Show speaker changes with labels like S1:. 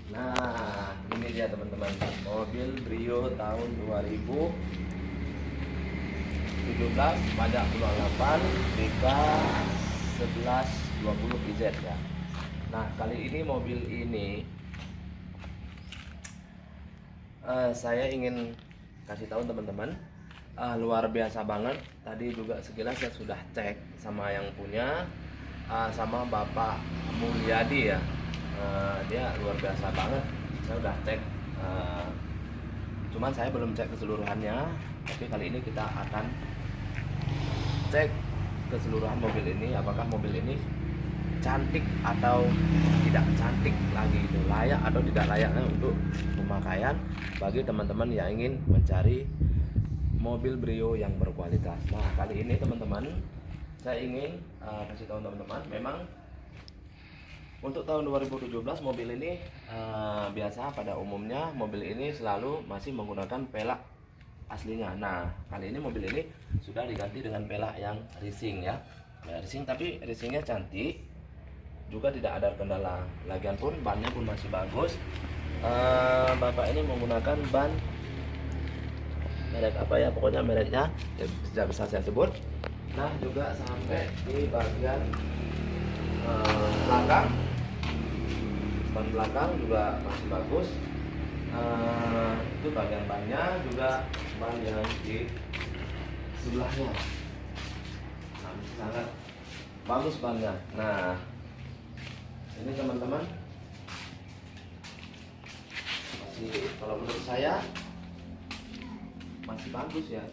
S1: Nah, ini dia teman-teman, mobil Brio tahun 2017, pajak bulan 8, BK 1120 PZ ya. Nah, kali ini mobil ini saya ingin kasih tahu teman-teman, luar biasa banget. Tadi juga sekilas saya sudah cek sama yang punya, sama Bapak Mulyadi ya. Dia luar biasa banget. Saya udah cek, cuman saya belum cek keseluruhannya. Tapi kali ini kita akan cek keseluruhan mobil ini, apakah mobil ini cantik atau tidak cantik lagi, itu layak atau tidak layaknya untuk pemakaian bagi teman-teman yang ingin mencari mobil Brio yang berkualitas. Nah, kali ini teman-teman, saya ingin kasih tahu teman-teman, memang untuk tahun 2017 mobil ini biasa pada umumnya mobil ini selalu masih menggunakan pelak aslinya. Nah, kali ini mobil ini sudah diganti dengan pelak yang racing ya. Racing, tapi racingnya cantik, juga tidak ada kendala. Lagian pun bannya pun masih bagus. Bapak ini menggunakan ban merek apa ya, pokoknya mereknya tidak bisa saya sebut. Nah, juga sampai di bagian belakang, ban belakang juga masih bagus. Itu bagian bannya, juga ban yang di sebelahnya sangat bagus bannya. Nah, ini teman-teman, masih, kalau menurut saya masih bagus ya.